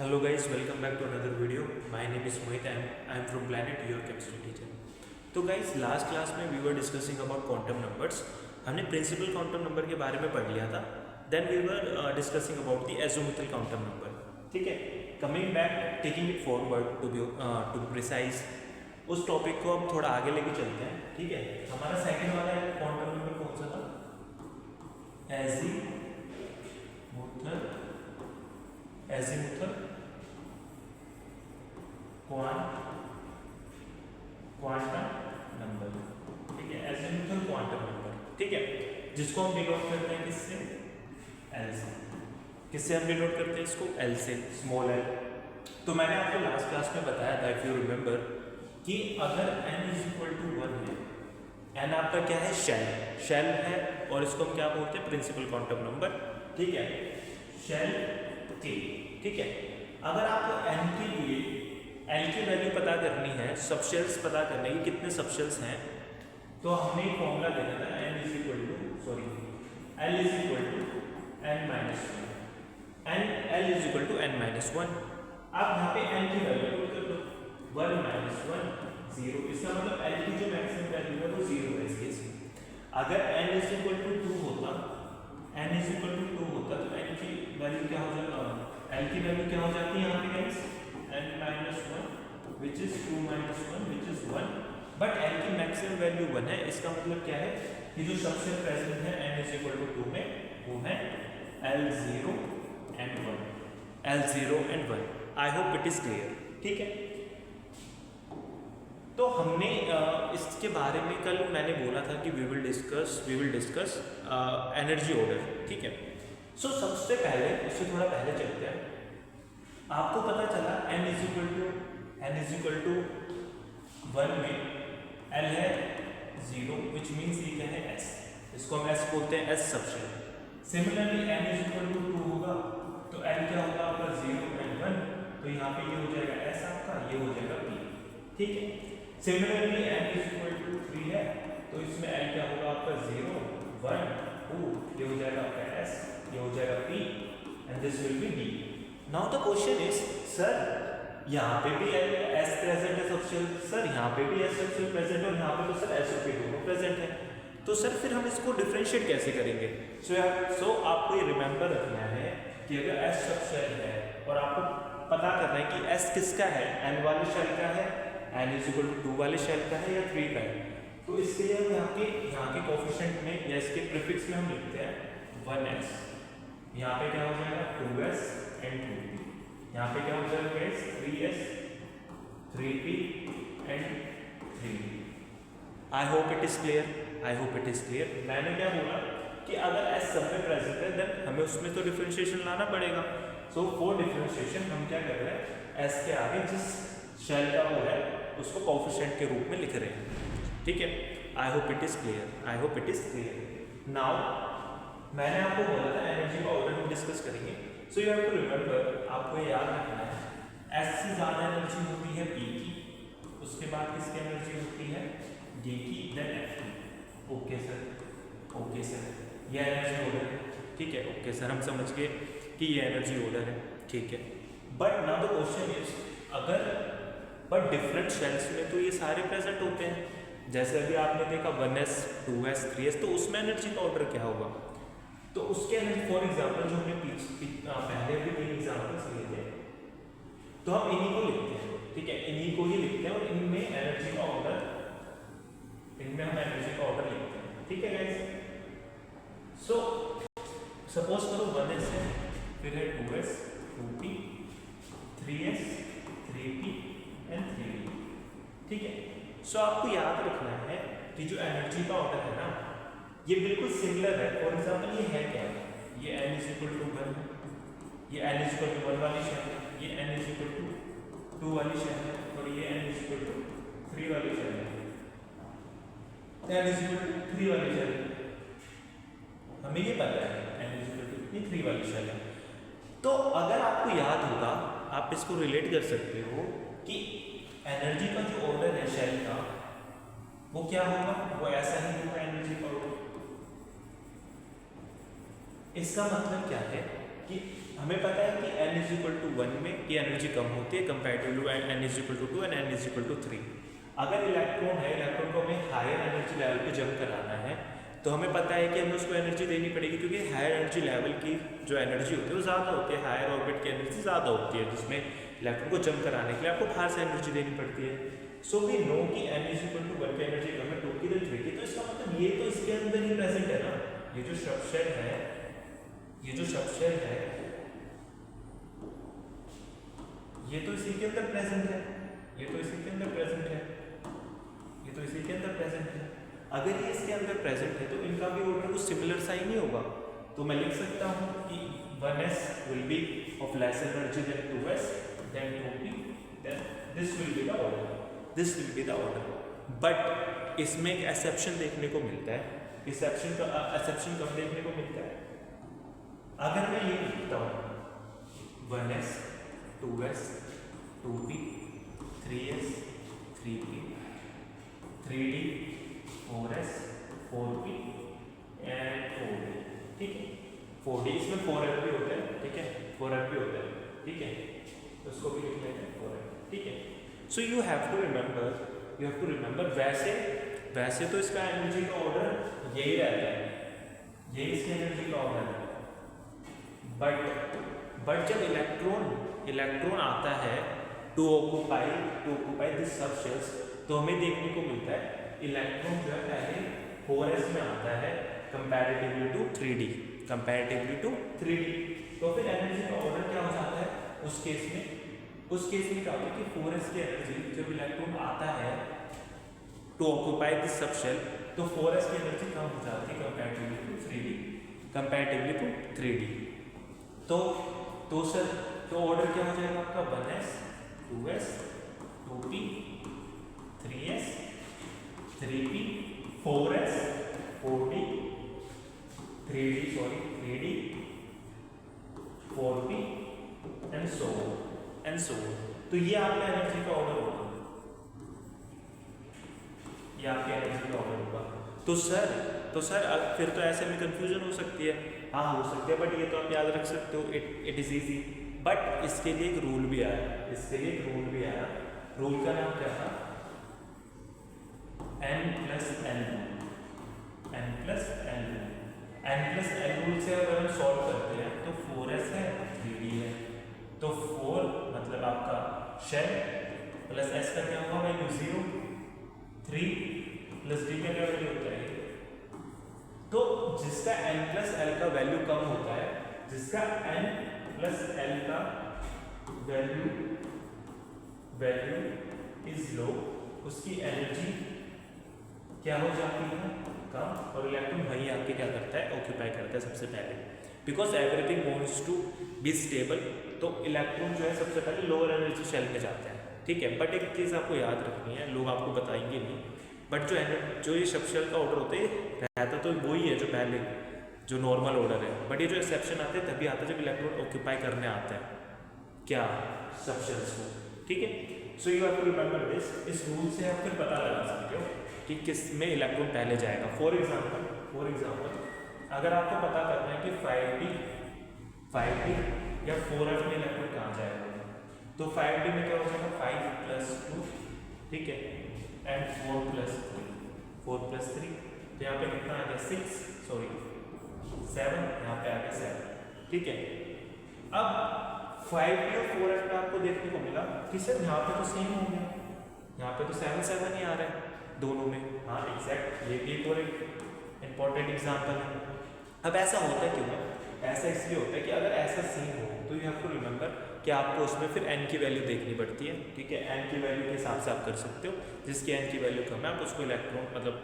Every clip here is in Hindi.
Hello guys, welcome back to another video. My name is Mohit and I am from Planet, your chemistry teacher. तो गाइस लास्ट क्लास में we were discussing about quantum numbers. हमने प्रिंसिपल क्वांटम नंबर के बारे में पढ़ लिया था. Then we were discussing about the azimuthal quantum number. ठीक है, coming back taking it forward to be precise, उस टॉपिक को हम थोड़ा आगे लेके चलते हैं. ठीक है, हमारा सेकंड वाला क्वांटम नंबर कौन सा था? Azimuthal quantum number. ठीक है, एजीमुथल क्वांटम नंबर. ठीक है, जिसको हम डिनोट करते हैं किससे? एल से. किससे हम डिनोट करते हैं इसको? एल से, स्मॉल एल. तो मैंने आपको लास्ट क्लास में बताया था, इफ यू रिमेंबर, कि अगर n इज इक्वल टू 1 है, n आपका क्या है? शेल है, और इसको हम क्या बोलते हैं? Principal quantum number. ठीक है, शेल के. ठीक है, अगर आपको n के लिए l की वैल्यू पता करनी है, सबशेल्स पता करने की कितने सबशेल्स हैं, तो हमने एक फॉर्मूला देखा था, l is equal to n is equal to n minus 1. अब यहाँ पे n की वैल्यू पुट कर दो, 1 माइनस 1 0. इसका मतलब l की जो मैक्सिमम वैल्यू है वो 0 है इस केस में. अगर n इज इक्वल टू 2 होता, तो n की वैल्यू क्या हो जाता? l की वैल्यू क्या हो जाती है यहाँ पे guys? n minus 1 which is 2 minus 1 which is 1. But l की मैक्सिमम वैल्यू 1 है. इसका मतलब क्या है कि जो सबसे प्रेजेंट है n इज इक्वल टू 2 में, वो है L0 and 1. I hope it is clear. ठीक है, तो हमने इसके बारे में कल मैंने बोला था कि we will discuss energy order. ठीक है, सो सबसे पहले, इससे थोड़ा पहले चलते हैं. आपको पता चला n इज इक्वल टू 1 में l है 0, विच मीन्स ये क्या है? s. इसको हम s बोलते हैं, s subshell. Similarly n is equal to 2 होगा, तो l क्या होगा आपका? 0 and 1. तो यहाँ पे ये हो जाएगा s आपका, ये हो जाएगा p. ठीक है, similarly n is equal to 3 है, तो इसमें l क्या होगा आपका? 0 1 2. ये हो जाएगा आपका s, ये हो जाएगा p, and this will be d. Now the question is, sir यहाँ पे भी s प्रेजेंट है सबशेल, सर यहाँ पे भी s सबशेल प्रेजेंट है, और यहाँ पे तो सर s और p दोनों प्रेजेंट है. तो सर फिर हम इसको डिफरेंशिएट कैसे करेंगे? सो आपको ये रिमेंबर रखना है कि अगर s सबशेल है और आपको पता करना है कि s किसका है, n वाले शेल का है, n इज इक्वल टू 2 वाले शेल का है, या 3 का है. तो इसके लिए हम यहाँ के कोफिशिएंट में या इसके प्रीफिक्स में हम लिखते हैं 1s. यहाँ पे क्या हो जाएगा? 2s and 2p. यहाँ पे क्या हो जाएगा? 3s 3p and 3p. I hope it is clear. मैंने क्या बोला कि अगर s सब में प्रेजेंट है, देन हमें उसमें तो डिफरेंशिएशन लाना पड़ेगा. सो फॉर डिफरेंशिएशन हम क्या कर रहे हैं? s के आगे जिस शेल का वो है उसको कोफिशिएंट के रूप में लिख रहे हैं. ठीक है, आई hope it is clear. Now मैंने आपको बोला था एनर्जी का ऑर्डर हम डिस्कस करेंगे. So you have to remember, आपको ये याद रखना है, s से ज़्यादा एनर्जी होती है p की, उसके बाद किसकी एनर्जी होती है? d की, देन f की. ओके सर, ये एनर्जी ऑर्डर है. ठीक है, ओके सर, हम समझ गए कि ये एनर्जी ऑर्डर है. ठीक है, but now the question is, but different shells में तो ये सारे प्रेजेंट होते हैं. जैसे अभी आपने देखा 1s 2s 3s, तो उसमें एनर्जी का ऑर्डर क्या होगा? तो उसके एनर्जी, फॉर एग्जांपल जो हमने पहले भी 3 एग्जांपल्स लिए थे, तो हम इन्हीं को लिखते हैं. ठीक है, इन्हीं को ही लिखते हैं, और इनमें हम एनर्जी का ऑर्डर लिखते हैं. ठीक है गाइस, सो सपोज करो 1s है, फिर है 2s 2p 3s 3p and 3p. ठीक है, सो आपको याद रखना है कि जो एनर्जी का ऑर्डर है ना, ये बिल्कुल सिमिलर है. फॉर एग्जांपल ये है क्या? ये n इज इक्वल टू 1 है, ये n इज इक्वल टू 1 वाली शेल है, ये n इज इक्वल टू 2 वाली शेल है, और ये n इज इक्वल टू 3 वाली शेल है. n इज इक्वल टू 3 वाली शेल है, हमें ये पता है n इज इक्वल टू 3 वाली शेल है. तो अगर आपको याद होगा, आप इसको रिलेट कर सकते हो कि एनर्जी का जो ऑर्डर है शेल का, वो क्या होगा? वो ऐसा ही होगा एनर्जी का ऑर्डर. इसका मतलब क्या है कि हमें पता है कि n इज इक्वल टू 1 में ये एनर्जी कम होती है comparative to n is equal to 2 and n is equal to 3। अगर इलेक्ट्रॉन है, इलेक्ट्रॉन को हमें हायर एनर्जी लेवल पे जंप कराना है तो हमें पता है कि हमें उसको एनर्जी देनी पड़ेगी, क्योंकि हायर एनर्जी लेवल की जो एनर्जी होती है वो ज़्यादा होती है, हायर ऑर्बिट की एनर्जी ज़्यादा होती है, जिसमें इलेक्ट्रॉन को जंप कराने के लिए आपको बाहर से एनर्जी देनी पड़ती है। सो वी नो कि n इज इक्वल टू 1 की एनर्जी कम है 2 की 3 की, तो इसका मतलब ये तो इसके अंदर ही प्रेजेंट है ना, ये जो सबशेल है, ये जो सबशेल है ये तो इसी के अंदर प्रेजेंट है, ये तो इसी के अंदर प्रेजेंट है, ये तो इसी के अंदर प्रेजेंट है। अगर ये इसके अंदर प्रेजेंट है तो इनका भी ऑर्डर कुछ सिमिलर सा ही नहीं होगा। तो मैं लिख सकता हूँ कि 1s will be of less energy than 2s than 2p, then this will be the order, this will be the order. But इसमें एक एक्सेप्शन देखने को मिलता है। एक्सेप्शन कब देखने को मिलता है? अगर मैं ये लिखता हूँ 1s 2s 2p 3s 3p 3d 4s 4p and 4d, ठीक है। 4d इसमें 4f भी होता है, ठीक है, 4f भी होता है, ठीक है, तो उसको भी लिख लेते हैं 4f, ठीक है। So you have to remember, वैसे तो इसका एनर्जी का ऑर्डर यही रहता है, यही इसकी एनर्जी का ऑर्डर है। बट जब इलेक्ट्रॉन आता है टू ऑक्यूपाई दिस सबशेल्स, तो हमें देखने को मिलता है इलेक्ट्रॉन जो है पहले 4s में आता है कंपैरेटिवली टू 3d, तो फिर एनर्जी का ऑर्डर क्या हो जाता है उस केस में क्या होता है कि 4s की एनर्जी जब इलेक्ट्रॉन आता है टू ऑक्यूपाई दिस सबशेल, तो 4s की एनर्जी कम हो जाती है कंपैरेटिवली टू 3d। तो सर तो ऑर्डर क्या हो जाएगा आपका 1s 2s 2p 3s 3p 4s 4d 3d 4p and so. तो ये आपका एनर्जी का ऑर्डर होगा, ये आपके एनर्जी का ऑर्डर होगा। तो सर फिर तो ऐसे में कंफ्यूजन हो सकती है, हाँ हो सकती है, बट ये तो आप याद रख सकते हो, इट इज़ ईजी। बट इसके लिए एक रूल भी आया, रूल का नाम क्या था? n+l रूल से अगर हम सॉल्व करते हैं तो 4s है 3d है, तो 4 मतलब आपका शेल प्लस s का क्या होगा वैल्यू 0, 3 प्लस d का क्या वैल्यू होता है, तो जिसका n+l का वैल्यू कम होता है, जिसका n+l का वैल्यू इज लो, उसकी एनर्जी क्या हो जाती है कम, और इलेक्ट्रॉन वही आके क्या करता है ऑक्यूपाई करता है सबसे पहले, because everything wants to be stable. तो इलेक्ट्रॉन जो है सबसे पहले लोअर एनर्जी शेल में जाता है, ठीक है। बट एक चीज़ आपको याद रखनी है, लोग आपको बताएंगे नहीं, बट जो ये सबशेल का ऑर्डर होता है रहता तो वही है जो पहले जो नॉर्मल ऑर्डर है, बट ये जो एक्सेप्शन आते हैं तभी आता है जब इलेक्ट्रॉन ऑक्यूपाई करने आता है क्या सबशेल्स को, ठीक है। So you have to remember this, इस रूल से आप फिर पता लगा सकते हो कि किस में इलेक्ट्रॉन पहले जाएगा। फॉर एग्जाम्पल अगर आपको पता करना है कि 5d या 4f में इलेक्ट्रॉन कहाँ जाएगा, तो 5d में क्या हो जाएगा 5+2, ठीक है, एंड 4+3, तो यहाँ पे कितना आ गया 7, यहाँ पे आ गया 7, ठीक है। अब 5d और 4f में आपको देखने को मिला कि सर यहाँ पे तो सेम हो गया, यहाँ पे तो 7 ही आ रहा है दोनों में, हाँ एग्जैक्ट, ये भी और एक इम्पॉर्टेंट एग्जाम्पल है। अब ऐसा होता क्यों है? ऐसा इसलिए होता है कि अगर ऐसा सीन हो तो यू हैव टू रिमेंबर कि आपको उसमें फिर n की वैल्यू देखनी पड़ती है, ठीक है। n की वैल्यू के हिसाब से आप कर सकते हो, जिसकी n की वैल्यू कम है आप उसको इलेक्ट्रॉन मतलब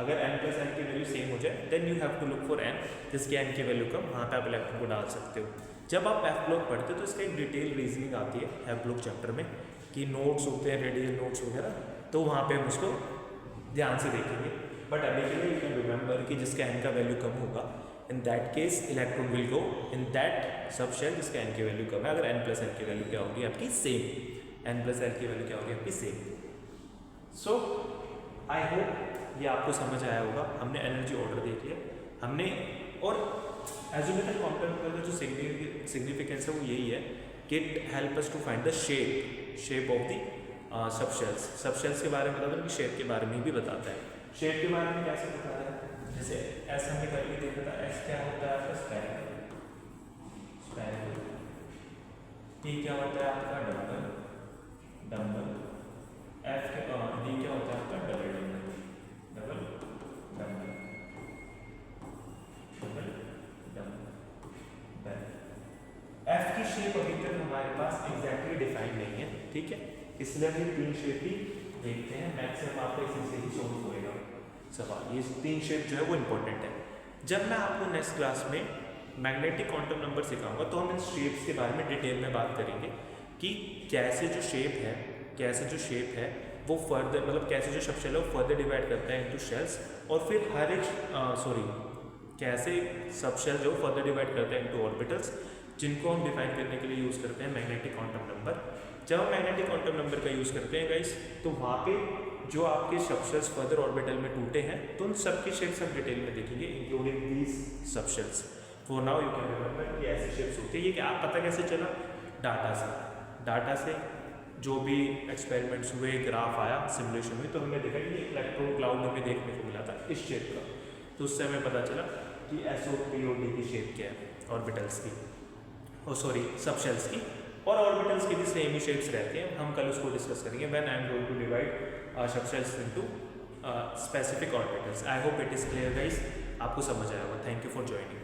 अगर n+n की वैल्यू सेम हो जाए then you have to look for n, जिसकी n की वैल्यू कम, वहाँ पे आप इलेक्ट्रॉन को डाल सकते हो। जब आप एफ ब्लॉक पढ़ते हो तो इसका एक डिटेल रीजनिंग आती है एफ ब्लॉक चैप्टर में कि नोट्स होते हैं, रेडियल नोट्स वगैरह, तो वहाँ पे हम उसको ध्यान से देखेंगे। बट अभी के लिए यू कैन रिमेंबर कि जिसका n का वैल्यू कम होगा in that case electron will go in that subshell जिसका n की वैल्यू कम है। अगर n+l की वैल्यू क्या होगी आपकी सेम, n+l की वैल्यू क्या होगी आपकी सेम। सो आई होप ये आपको समझ आया होगा। हमने एनर्जी ऑर्डर देख लिया हमने, और एजिमुथल क्वांटम का जो सिग्निफिकेंस है वो यही है कि it help us to find the shape of the subshells के बारे में बताता है कि शेप के बारे में भी बताता है। शेप के बारे में कैसे बताता है, जैसे एस हमने करके देखा था, एस क्या होता है आपका स्फेरिकल, टी क्या होता है आपका डम्बल, एफ के डी क्या होता है आपका डबल डम्बल। एफ की शेप अभी तक हमारे पास एग्जैक्टली डिफाइन नहीं है, ठीक है, इसलिए हम ये 3 शेप ही देखते हैं। मैक्सिमम आपका इसी से ही सॉल्व होएगा सवाल। ये 3 शेप जो है वो इंपॉर्टेंट है। जब मैं आपको नेक्स्ट क्लास में मैग्नेटिक क्वांटम नंबर सिखाऊंगा तो हम इन शेप्स के बारे में डिटेल में बात करेंगे कि कैसे जो शेप है वो फर्दर, मतलब कैसे जो सबशेल है वो फर्दर डिवाइड करता है इनटू शेल्स, और फिर हर एक कैसे सबशेल जो फर्दर डिवाइड करता है इनटू ऑर्बिटल्स, जिनको हम डिफाइन करने के लिए यूज़ करते हैं मैग्नेटिक क्वांटम नंबर। जब हम मैग्नेटिक क्वांटम नंबर का यूज़ करते हैं गाइस, तो वहाँ पे जो आपके सबशेल्स फर्दर ऑर्बिटल में टूटे हैं तो उन सबकी शेप्स हम डिटेल में देखेंगे, including these subshells. For now you can remember कि ऐसी शेप्स होती है। ये क्या पता कैसे चला, डाटा से जो भी एक्सपेरिमेंट्स हुए, ग्राफ आया, सिमुलेशन हुई, तो हमने देखा कि इलेक्ट्रॉन क्लाउड हमें देखने को मिला था इस शेप का, तो उससे हमें पता चला कि एस ओ पी और डी की शेप क्या है ऑर्बिटल्स की, सबशेल्स की, और ऑर्बिटल्स की भी सेम ही शेप्स रहते हैं। हम कल उसको डिस्कस करेंगे when I am going to divide subshells into specific orbitals. I hope it is clear guys, आपको समझ आया होगा। Thank you for joining.